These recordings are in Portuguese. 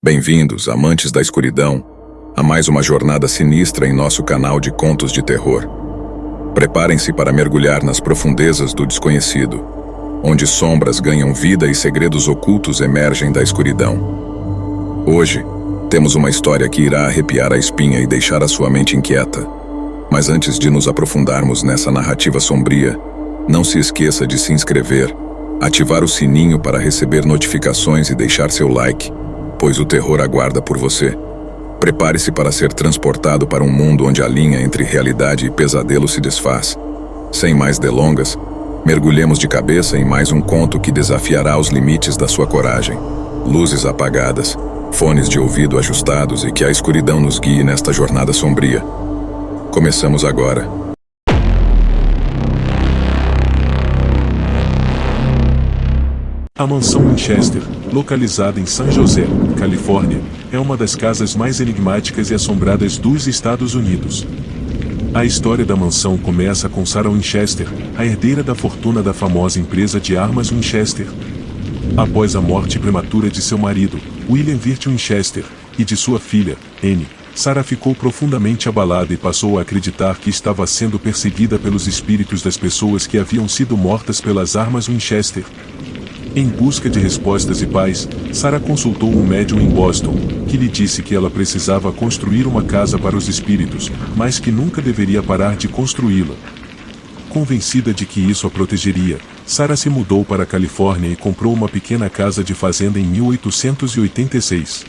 Bem-vindos, amantes da escuridão, a mais uma jornada sinistra em nosso canal de contos de terror. Preparem-se para mergulhar nas profundezas do desconhecido, onde sombras ganham vida e segredos ocultos emergem da escuridão. Hoje, temos uma história que irá arrepiar a espinha e deixar a sua mente inquieta. Mas antes de nos aprofundarmos nessa narrativa sombria, não se esqueça de se inscrever, ativar o sininho para receber notificações e deixar seu like, pois o terror aguarda por você. Prepare-se para ser transportado para um mundo onde a linha entre realidade e pesadelo se desfaz. Sem mais delongas, mergulhemos de cabeça em mais um conto que desafiará os limites da sua coragem. Luzes apagadas, fones de ouvido ajustados e que a escuridão nos guie nesta jornada sombria. Começamos agora. A mansão Winchester, localizada em San José, Califórnia, é uma das casas mais enigmáticas e assombradas dos Estados Unidos. A história da mansão começa com Sarah Winchester, a herdeira da fortuna da famosa empresa de armas Winchester. Após a morte prematura de seu marido, William Wirt Winchester, e de sua filha, Anne, Sarah ficou profundamente abalada e passou a acreditar que estava sendo perseguida pelos espíritos das pessoas que haviam sido mortas pelas armas Winchester. Em busca de respostas e paz, Sarah consultou um médium em Boston, que lhe disse que ela precisava construir uma casa para os espíritos, mas que nunca deveria parar de construí-la. Convencida de que isso a protegeria, Sarah se mudou para a Califórnia e comprou uma pequena casa de fazenda em 1886.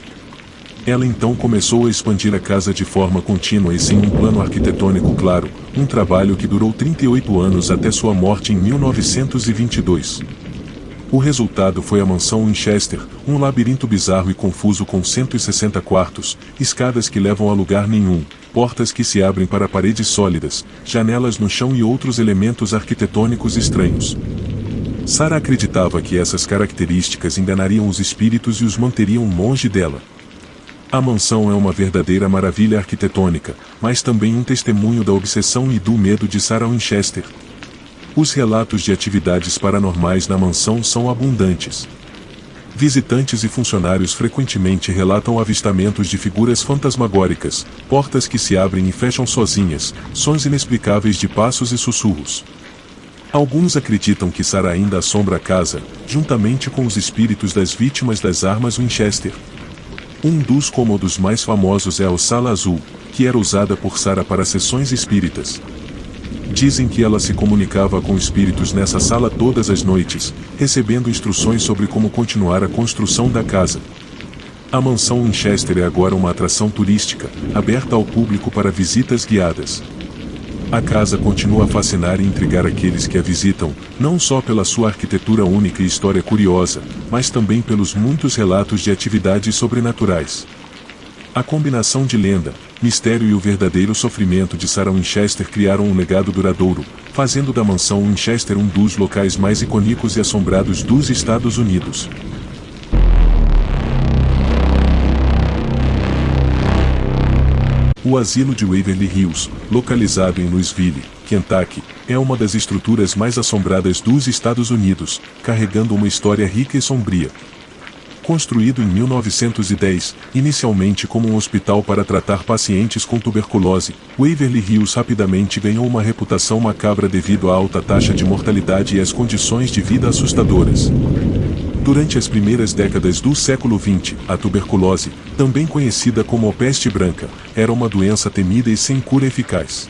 Ela então começou a expandir a casa de forma contínua e sem um plano arquitetônico claro, um trabalho que durou 38 anos até sua morte em 1922. O resultado foi a mansão Winchester, um labirinto bizarro e confuso com 160 quartos, escadas que levam a lugar nenhum, portas que se abrem para paredes sólidas, janelas no chão e outros elementos arquitetônicos estranhos. Sarah acreditava que essas características enganariam os espíritos e os manteriam longe dela. A mansão é uma verdadeira maravilha arquitetônica, mas também um testemunho da obsessão e do medo de Sarah Winchester. Os relatos de atividades paranormais na mansão são abundantes. Visitantes e funcionários frequentemente relatam avistamentos de figuras fantasmagóricas, portas que se abrem e fecham sozinhas, sons inexplicáveis de passos e sussurros. Alguns acreditam que Sarah ainda assombra a casa, juntamente com os espíritos das vítimas das armas Winchester. Um dos cômodos mais famosos é a Sala Azul, que era usada por Sarah para sessões espíritas. Dizem que ela se comunicava com espíritos nessa sala todas as noites, recebendo instruções sobre como continuar a construção da casa. A mansão Winchester é agora uma atração turística, aberta ao público para visitas guiadas. A casa continua a fascinar e intrigar aqueles que a visitam, não só pela sua arquitetura única e história curiosa, mas também pelos muitos relatos de atividades sobrenaturais. A combinação de lenda, mistério e o verdadeiro sofrimento de Sarah Winchester criaram um legado duradouro, fazendo da mansão Winchester um dos locais mais icônicos e assombrados dos Estados Unidos. O asilo de Waverly Hills, localizado em Louisville, Kentucky, é uma das estruturas mais assombradas dos Estados Unidos, carregando uma história rica e sombria. Construído em 1910, inicialmente como um hospital para tratar pacientes com tuberculose, Waverly Hills rapidamente ganhou uma reputação macabra devido à alta taxa de mortalidade e às condições de vida assustadoras. Durante as primeiras décadas do século XX, a tuberculose, também conhecida como a peste branca, era uma doença temida e sem cura eficaz.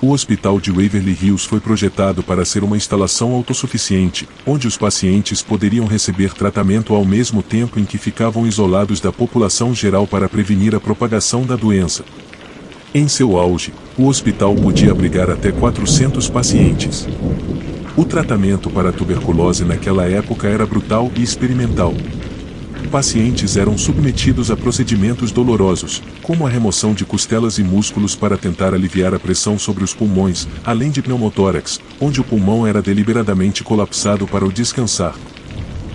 O Hospital de Waverly Hills foi projetado para ser uma instalação autossuficiente, onde os pacientes poderiam receber tratamento ao mesmo tempo em que ficavam isolados da população geral para prevenir a propagação da doença. Em seu auge, o hospital podia abrigar até 400 pacientes. O tratamento para a tuberculose naquela época era brutal e experimental. Pacientes eram submetidos a procedimentos dolorosos, como a remoção de costelas e músculos para tentar aliviar a pressão sobre os pulmões, além de pneumotórax, onde o pulmão era deliberadamente colapsado para o descansar.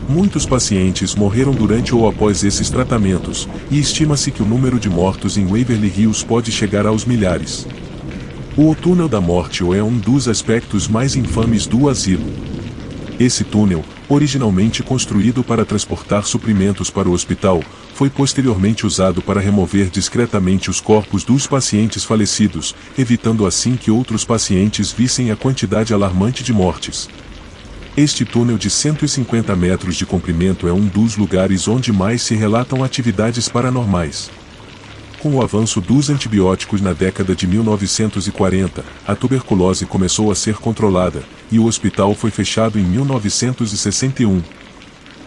Muitos pacientes morreram durante ou após esses tratamentos, e estima-se que o número de mortos em Waverly Hills pode chegar aos milhares. O túnel da morte é um dos aspectos mais infames do asilo. Esse túnel, originalmente construído para transportar suprimentos para o hospital, foi posteriormente usado para remover discretamente os corpos dos pacientes falecidos, evitando assim que outros pacientes vissem a quantidade alarmante de mortes. Este túnel de 150 metros de comprimento é um dos lugares onde mais se relatam atividades paranormais. Com o avanço dos antibióticos na década de 1940, a tuberculose começou a ser controlada, e o hospital foi fechado em 1961.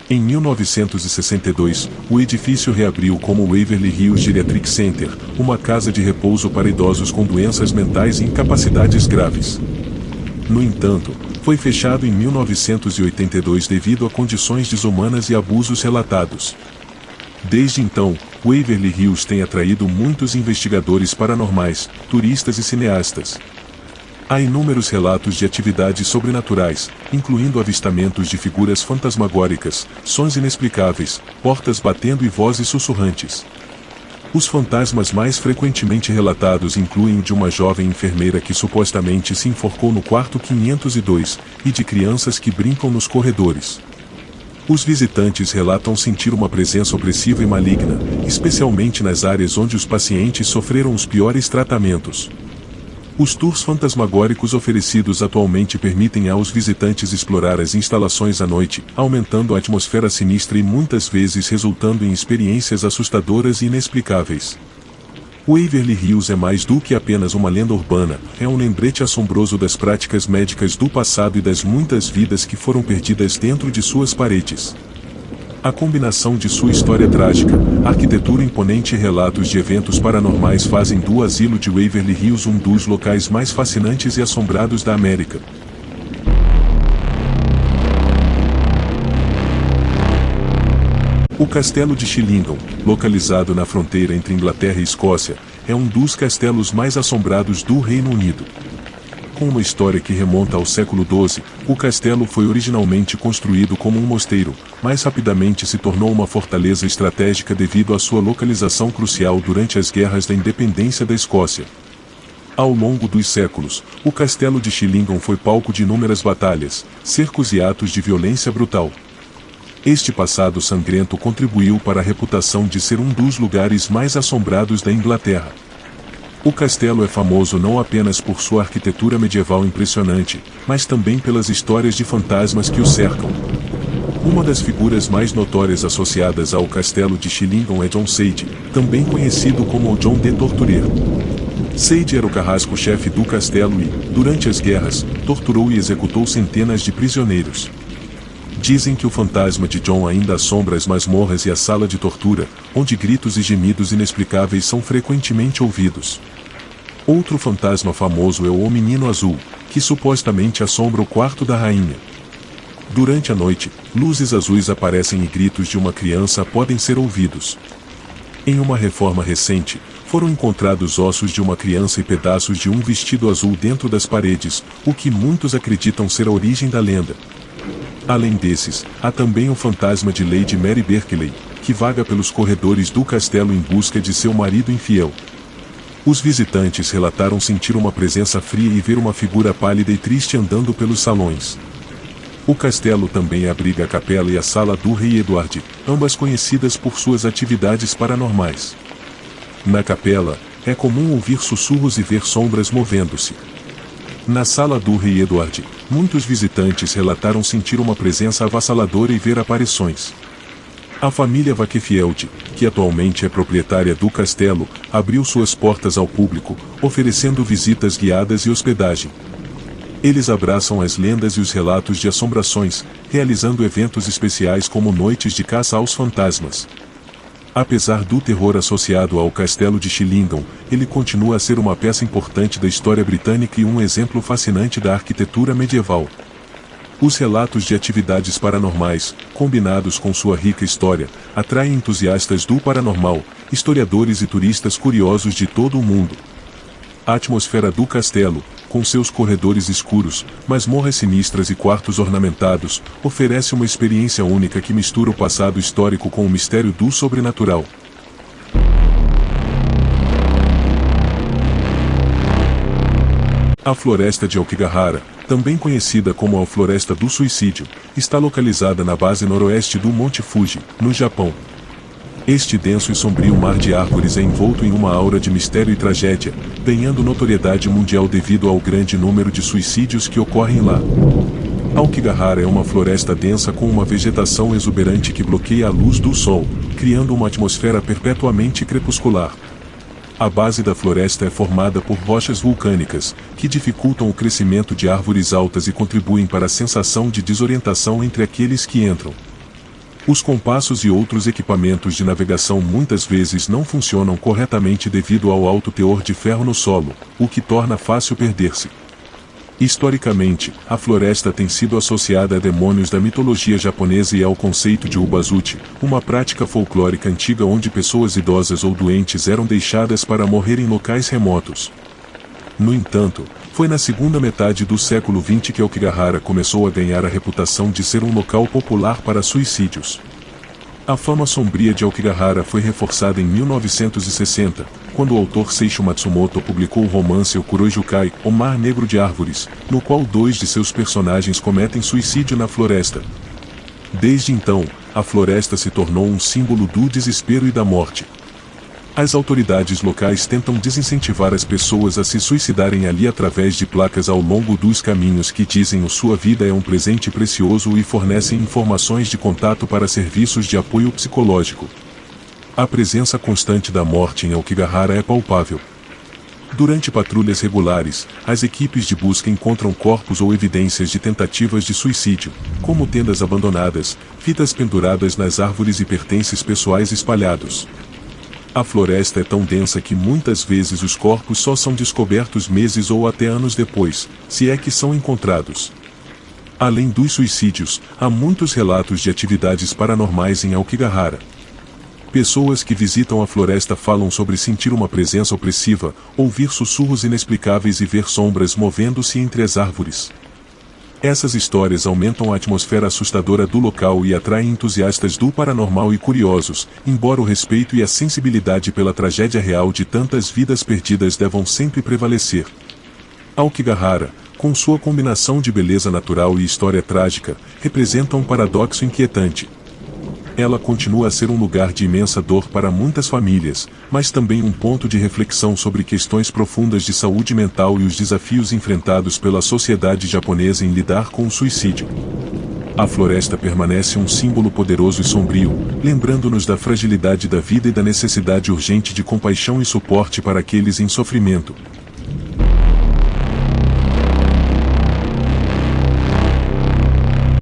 Em 1962, o edifício reabriu como Waverly Hills Geriatric Center, uma casa de repouso para idosos com doenças mentais e incapacidades graves. No entanto, foi fechado em 1982 devido a condições desumanas e abusos relatados. Desde então, Waverly Hills tem atraído muitos investigadores paranormais, turistas e cineastas. Há inúmeros relatos de atividades sobrenaturais, incluindo avistamentos de figuras fantasmagóricas, sons inexplicáveis, portas batendo e vozes sussurrantes. Os fantasmas mais frequentemente relatados incluem o de uma jovem enfermeira que supostamente se enforcou no quarto 502, e de crianças que brincam nos corredores. Os visitantes relatam sentir uma presença opressiva e maligna, especialmente nas áreas onde os pacientes sofreram os piores tratamentos. Os tours fantasmagóricos oferecidos atualmente permitem aos visitantes explorar as instalações à noite, aumentando a atmosfera sinistra e muitas vezes resultando em experiências assustadoras e inexplicáveis. Waverly Hills é mais do que apenas uma lenda urbana, é um lembrete assombroso das práticas médicas do passado e das muitas vidas que foram perdidas dentro de suas paredes. A combinação de sua história trágica, arquitetura imponente e relatos de eventos paranormais fazem do asilo de Waverly Hills um dos locais mais fascinantes e assombrados da América. O Castelo de Shillington, localizado na fronteira entre Inglaterra e Escócia, é um dos castelos mais assombrados do Reino Unido. Com uma história que remonta ao século XII, o castelo foi originalmente construído como um mosteiro, mas rapidamente se tornou uma fortaleza estratégica devido à sua localização crucial durante as guerras da independência da Escócia. Ao longo dos séculos, o castelo de Shillington foi palco de inúmeras batalhas, cercos e atos de violência brutal. Este passado sangrento contribuiu para a reputação de ser um dos lugares mais assombrados da Inglaterra. O castelo é famoso não apenas por sua arquitetura medieval impressionante, mas também pelas histórias de fantasmas que o cercam. Uma das figuras mais notórias associadas ao castelo de Shillington é John Sade, também conhecido como John the Torturer. Sade era o carrasco-chefe do castelo e, durante as guerras, torturou e executou centenas de prisioneiros. Dizem que o fantasma de John ainda assombra as masmorras e a sala de tortura, onde gritos e gemidos inexplicáveis são frequentemente ouvidos. Outro fantasma famoso é o Menino Azul, que supostamente assombra o quarto da rainha. Durante a noite, luzes azuis aparecem e gritos de uma criança podem ser ouvidos. Em uma reforma recente, foram encontrados ossos de uma criança e pedaços de um vestido azul dentro das paredes, o que muitos acreditam ser a origem da lenda. Além desses, há também o fantasma de Lady Mary Berkeley, que vaga pelos corredores do castelo em busca de seu marido infiel. Os visitantes relataram sentir uma presença fria e ver uma figura pálida e triste andando pelos salões. O castelo também abriga a capela e a sala do Rei Edward, ambas conhecidas por suas atividades paranormais. Na capela, é comum ouvir sussurros e ver sombras movendo-se. Na sala do Rei Edward, muitos visitantes relataram sentir uma presença avassaladora e ver aparições. A família Wakefield, que atualmente é proprietária do castelo, abriu suas portas ao público, oferecendo visitas guiadas e hospedagem. Eles abraçam as lendas e os relatos de assombrações, realizando eventos especiais como noites de caça aos fantasmas. Apesar do terror associado ao castelo de Shillington, ele continua a ser uma peça importante da história britânica e um exemplo fascinante da arquitetura medieval. Os relatos de atividades paranormais, combinados com sua rica história, atraem entusiastas do paranormal, historiadores e turistas curiosos de todo o mundo. A atmosfera do castelo, com seus corredores escuros, masmorras sinistras e quartos ornamentados, oferece uma experiência única que mistura o passado histórico com o mistério do sobrenatural. A floresta de Aokigahara, também conhecida como a Floresta do Suicídio, está localizada na base noroeste do Monte Fuji, no Japão. Este denso e sombrio mar de árvores é envolto em uma aura de mistério e tragédia, ganhando notoriedade mundial devido ao grande número de suicídios que ocorrem lá. Aokigahara é uma floresta densa com uma vegetação exuberante que bloqueia a luz do sol, criando uma atmosfera perpetuamente crepuscular. A base da floresta é formada por rochas vulcânicas, que dificultam o crescimento de árvores altas e contribuem para a sensação de desorientação entre aqueles que entram. Os compassos e outros equipamentos de navegação muitas vezes não funcionam corretamente devido ao alto teor de ferro no solo, o que torna fácil perder-se. Historicamente, a floresta tem sido associada a demônios da mitologia japonesa e ao conceito de Ubazuchi, uma prática folclórica antiga onde pessoas idosas ou doentes eram deixadas para morrer em locais remotos. No entanto, foi na segunda metade do século XX que Aokigahara começou a ganhar a reputação de ser um local popular para suicídios. A fama sombria de Aokigahara foi reforçada em 1960, quando o autor Seisho Matsumoto publicou o romance O Kuroijukai, O Mar Negro de Árvores, no qual 2 de seus personagens cometem suicídio na floresta. Desde então, a floresta se tornou um símbolo do desespero e da morte. As autoridades locais tentam desincentivar as pessoas a se suicidarem ali através de placas ao longo dos caminhos que dizem que sua vida é um presente precioso e fornecem informações de contato para serviços de apoio psicológico. A presença constante da morte em Aokigahara é palpável. Durante patrulhas regulares, as equipes de busca encontram corpos ou evidências de tentativas de suicídio, como tendas abandonadas, fitas penduradas nas árvores e pertences pessoais espalhados. A floresta é tão densa que muitas vezes os corpos só são descobertos meses ou até anos depois, se é que são encontrados. Além dos suicídios, há muitos relatos de atividades paranormais em Aokigahara. Pessoas que visitam a floresta falam sobre sentir uma presença opressiva, ouvir sussurros inexplicáveis e ver sombras movendo-se entre as árvores. Essas histórias aumentam a atmosfera assustadora do local e atraem entusiastas do paranormal e curiosos, embora o respeito e a sensibilidade pela tragédia real de tantas vidas perdidas devam sempre prevalecer. Aokigahara, com sua combinação de beleza natural e história trágica, representa um paradoxo inquietante. Ela continua a ser um lugar de imensa dor para muitas famílias, mas também um ponto de reflexão sobre questões profundas de saúde mental e os desafios enfrentados pela sociedade japonesa em lidar com o suicídio. A floresta permanece um símbolo poderoso e sombrio, lembrando-nos da fragilidade da vida e da necessidade urgente de compaixão e suporte para aqueles em sofrimento.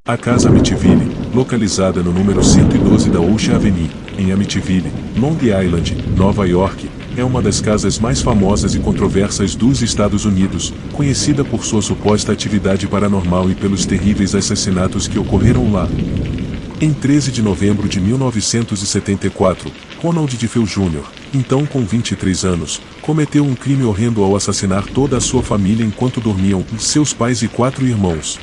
A Casa Amityville, localizada no número 112 da Ocean Avenue, em Amityville, Long Island, Nova York, é uma das casas mais famosas e controversas dos Estados Unidos, conhecida por sua suposta atividade paranormal e pelos terríveis assassinatos que ocorreram lá. Em 13 de novembro de 1974, Ronald DeFeo Jr., então com 23 anos, cometeu um crime horrendo ao assassinar toda a sua família enquanto dormiam, seus pais e 4 irmãos.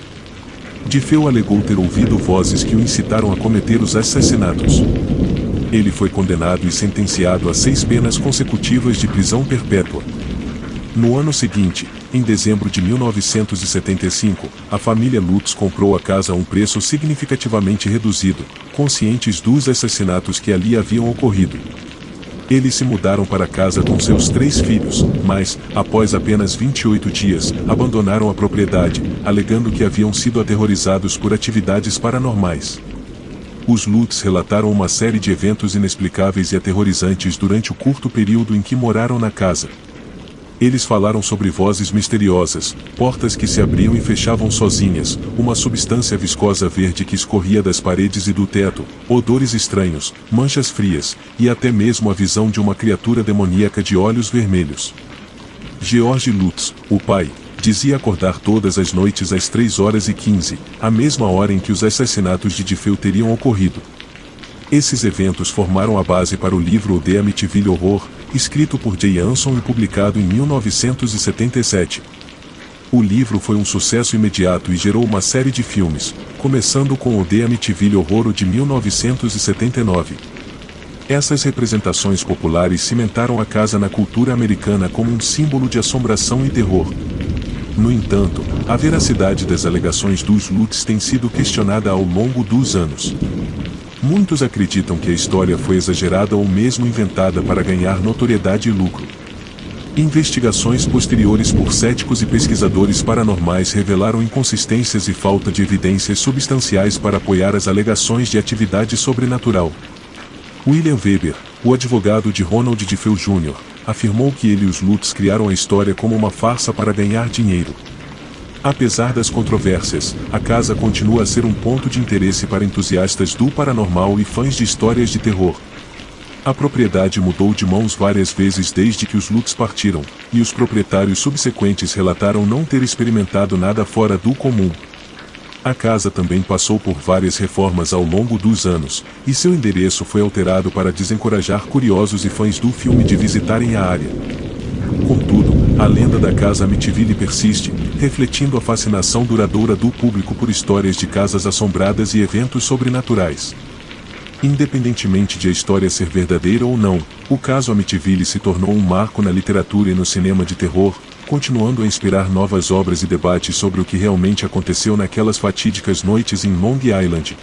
DeFeo alegou ter ouvido vozes que o incitaram a cometer os assassinatos. Ele foi condenado e sentenciado a 6 penas consecutivas de prisão perpétua. No ano seguinte, em dezembro de 1975, a família Lutz comprou a casa a um preço significativamente reduzido, conscientes dos assassinatos que ali haviam ocorrido. Eles se mudaram para casa com seus 3 filhos, mas, após apenas 28 dias, abandonaram a propriedade, alegando que haviam sido aterrorizados por atividades paranormais. Os Lutz relataram uma série de eventos inexplicáveis e aterrorizantes durante o curto período em que moraram na casa. Eles falaram sobre vozes misteriosas, portas que se abriam e fechavam sozinhas, uma substância viscosa verde que escorria das paredes e do teto, odores estranhos, manchas frias, e até mesmo a visão de uma criatura demoníaca de olhos vermelhos. George Lutz, o pai, dizia acordar todas as noites às 3h15, a mesma hora em que os assassinatos de DeFeo teriam ocorrido. Esses eventos formaram a base para o livro The Amityville Horror, escrito por Jay Anson e publicado em 1977. O livro foi um sucesso imediato e gerou uma série de filmes, começando com o The Amityville Horror de 1979. Essas representações populares cimentaram a casa na cultura americana como um símbolo de assombração e terror. No entanto, a veracidade das alegações dos Lutz tem sido questionada ao longo dos anos. Muitos acreditam que a história foi exagerada ou mesmo inventada para ganhar notoriedade e lucro. Investigações posteriores por céticos e pesquisadores paranormais revelaram inconsistências e falta de evidências substanciais para apoiar as alegações de atividade sobrenatural. William Weber, o advogado de Ronald DeFeo Jr., afirmou que ele e os Lutz criaram a história como uma farsa para ganhar dinheiro. Apesar das controvérsias, a casa continua a ser um ponto de interesse para entusiastas do paranormal e fãs de histórias de terror. A propriedade mudou de mãos várias vezes desde que os Lutz partiram, e os proprietários subsequentes relataram não ter experimentado nada fora do comum. A casa também passou por várias reformas ao longo dos anos, e seu endereço foi alterado para desencorajar curiosos e fãs do filme de visitarem a área. Contudo, a lenda da casa Amityville persiste, refletindo a fascinação duradoura do público por histórias de casas assombradas e eventos sobrenaturais. Independentemente de a história ser verdadeira ou não, o caso Amityville se tornou um marco na literatura e no cinema de terror, continuando a inspirar novas obras e debates sobre o que realmente aconteceu naquelas fatídicas noites em Long Island.